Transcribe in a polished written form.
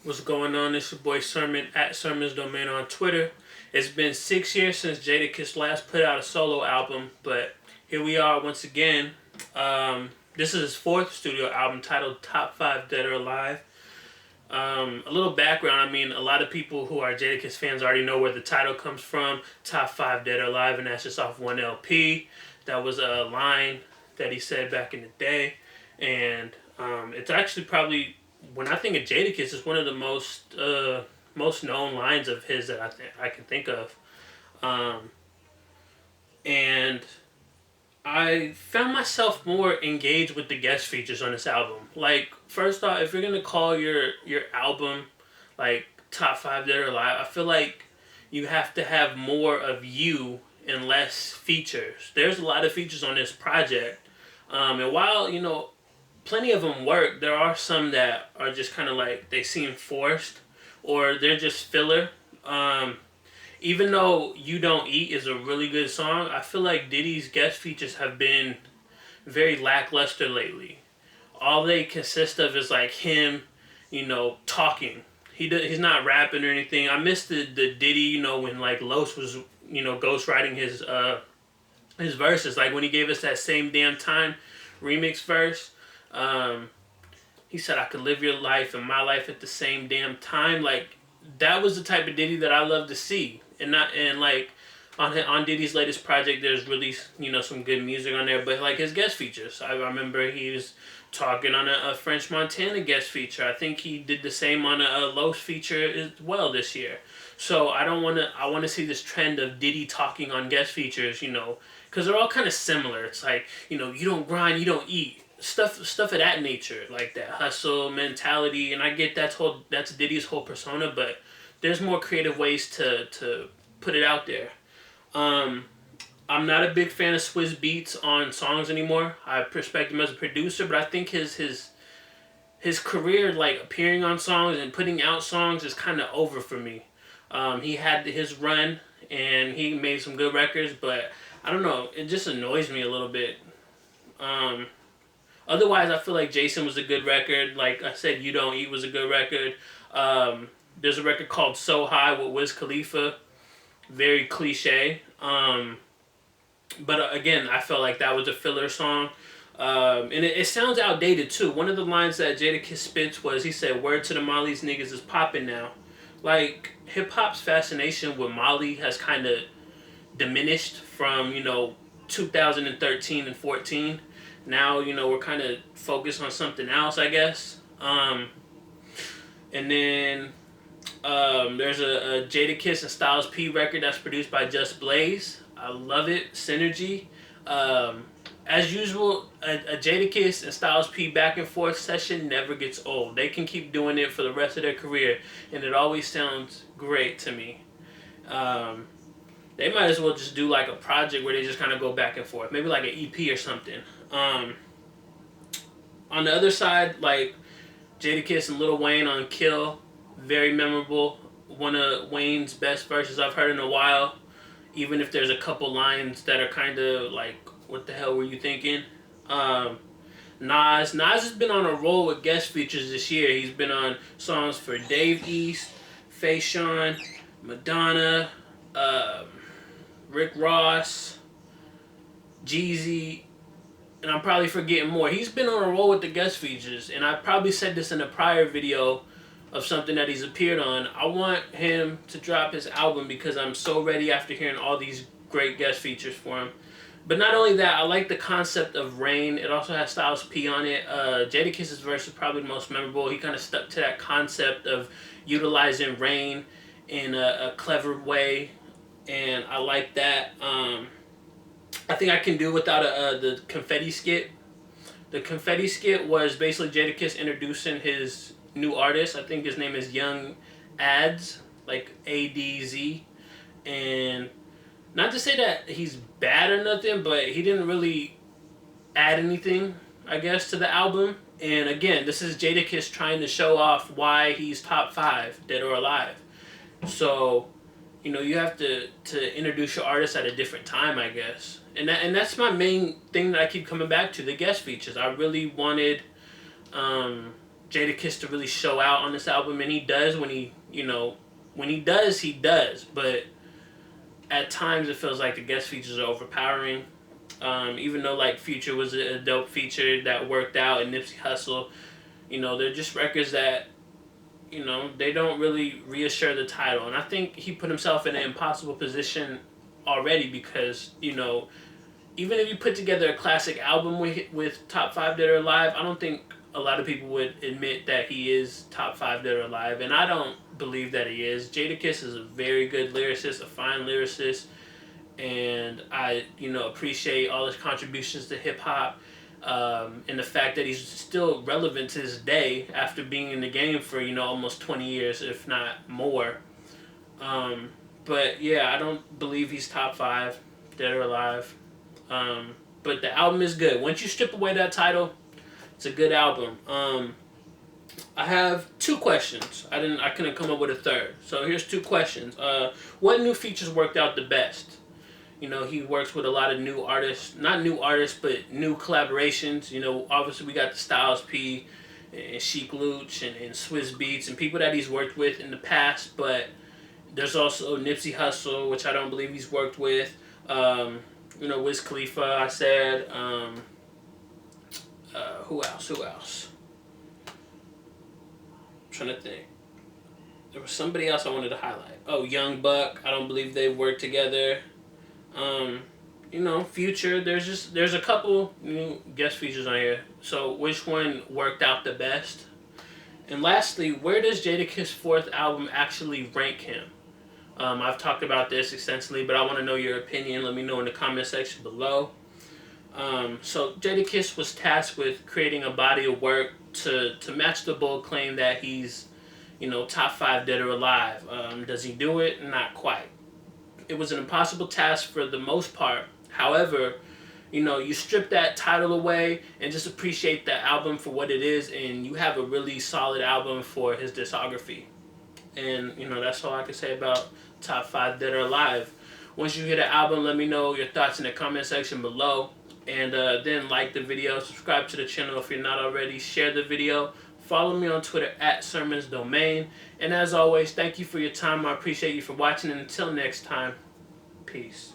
What's going on? It's your boy Sermon at Sermon's Domain on Twitter. It's been 6 years since Jadakiss last put out a solo album, but here we are once again. This is his fourth studio album titled Top 5 Dead or Alive. A little background, I mean, a lot of people who are Jadakiss fans already know where the title comes from. Top 5 Dead or Alive, and that's just off one LP. That was a line that he said back in the day. And it's actually probably, when I think of Jadakiss, it's one of the most known lines of his that I can think of. And I found myself more engaged with the guest features on this album. Like, first off, if you're gonna call your album like Top 5 Dead or Alive, I feel like you have to have more of you and less features. There's a lot of features on this project, and while plenty of them work, there are some that are just kind of like they seem forced or they're just filler. Even though You Don't Eat is a really good song, I feel like Diddy's guest features have been very lackluster lately. All they consist of is like him, talking. He's not rapping or anything. I miss the Diddy, when like Los was, ghostwriting his verses. Like when he gave us that Same Damn Time remix verse. He said, I could live your life and my life at the same damn time. Like, that was the type of Diddy that I love to see. And like on Diddy's latest project, there's really some good music on there. But like his guest features, I remember he was talking on a French Montana guest feature. I think he did the same on a Los feature as well this year. So I want to see this trend of Diddy talking on guest features, because they're all kind of similar. It's like, you don't grind, you don't eat. Stuff of that nature, like that hustle mentality. And I get that's Diddy's whole persona, but there's more creative ways to put it out there. I'm not a big fan of Swizz Beatz on songs anymore. I respect him as a producer, but I think his career, like appearing on songs and putting out songs, is kind of over for me. He had his run and he made some good records, but I don't know, it just annoys me a little bit. Otherwise, I feel like Jason was a good record. Like I said, You Don't Eat was a good record. There's a record called So High with Wiz Khalifa. Very cliche. But again, I felt like that was a filler song. And it sounds outdated too. One of the lines that Jadakiss spits was, he said, "Word to the Molly's niggas is popping now." Like, hip-hop's fascination with Molly has kind of diminished from, 2013 and 14. Now, we're kind of focused on something else, I guess. And then there's a Jadakiss and Styles P record that's produced by Just Blaze. I love it. Synergy. As usual, a Jadakiss and Styles P back and forth session never gets old. They can keep doing it for the rest of their career, and it always sounds great to me. They might as well just do like a project where they just kind of go back and forth. Maybe like an EP or something. On the other side, like Jadakiss and Lil Wayne on Kill, very memorable. One of Wayne's best verses I've heard in a while. Even if there's a couple lines that are kind of like, what the hell were you thinking? Nas has been on a roll with guest features this year. He's been on songs for Dave East, Faye Sean, Madonna, Rick Ross, Jeezy, and I'm probably forgetting more. He's been on a roll with the guest features, and I probably said this in a prior video of something that he's appeared on. I want him to drop his album because I'm so ready after hearing all these great guest features for him. But not only that, I like the concept of Rain. It also has Styles P on it. Jadakiss's verse is probably the most memorable. He kind of stuck to that concept of utilizing rain in a clever way, and I like that. I think I can do without the confetti skit. The confetti skit was basically Jadakiss introducing his new artist. I think his name is Young Adz, like ADZ. And not to say that he's bad or nothing, but he didn't really add anything, I guess, to the album. And again, this is Jadakiss trying to show off why he's top 5, dead or alive. So, you have to introduce your artist at a different time, I guess. And that's my main thing that I keep coming back to, the guest features. I really wanted Jadakiss to really show out on this album, and he does when he does, he does. But at times it feels like the guest features are overpowering. Even though like Future was a dope feature that worked out, and Nipsey Hussle, they're just records that they don't really reassure the title. And I think he put himself in an impossible position already because even if you put together a classic album with top five Dead or Alive, I don't think a lot of people would admit that he is top five Dead or Alive, and I don't believe that he is. Jadakiss is a very good lyricist, a fine lyricist, and I appreciate all his contributions to hip hop, and the fact that he's still relevant to this day after being in the game for almost 20 years, if not more. But yeah, I don't believe he's top five Dead or Alive. But the album is good. Once you strip away that title, it's a good album. I have two questions. I couldn't come up with a third. So here's two questions. What new features worked out the best? He works with a lot of new artists, not new artists, but new collaborations. Obviously we got the Styles P and Chic Luch and Swiss Beats and people that he's worked with in the past. But there's also Nipsey Hussle, which I don't believe he's worked with. Wiz Khalifa, I said. Who else? I'm trying to think. There was somebody else I wanted to highlight. Oh, Young Buck. I don't believe they've worked together. Future. There's a couple new guest features on here. So which one worked out the best? And lastly, where does Jadakiss' fourth album actually rank him? I've talked about this extensively, but I want to know your opinion. Let me know in the comment section below. So Jadakiss was tasked with creating a body of work to match the bold claim that he's, top five Dead or Alive. Does he do it? Not quite. It was an impossible task for the most part. However, you strip that title away and just appreciate the album for what it is, and you have a really solid album for his discography. And, that's all I can say about top five Dead or Alive. Once you hear the album, let me know your thoughts in the comment section below. And then like the video, subscribe to the channel if you're not already, share the video, follow me on Twitter @SermonsDomain. And as always, thank you for your time. I appreciate you for watching, and until next time, peace.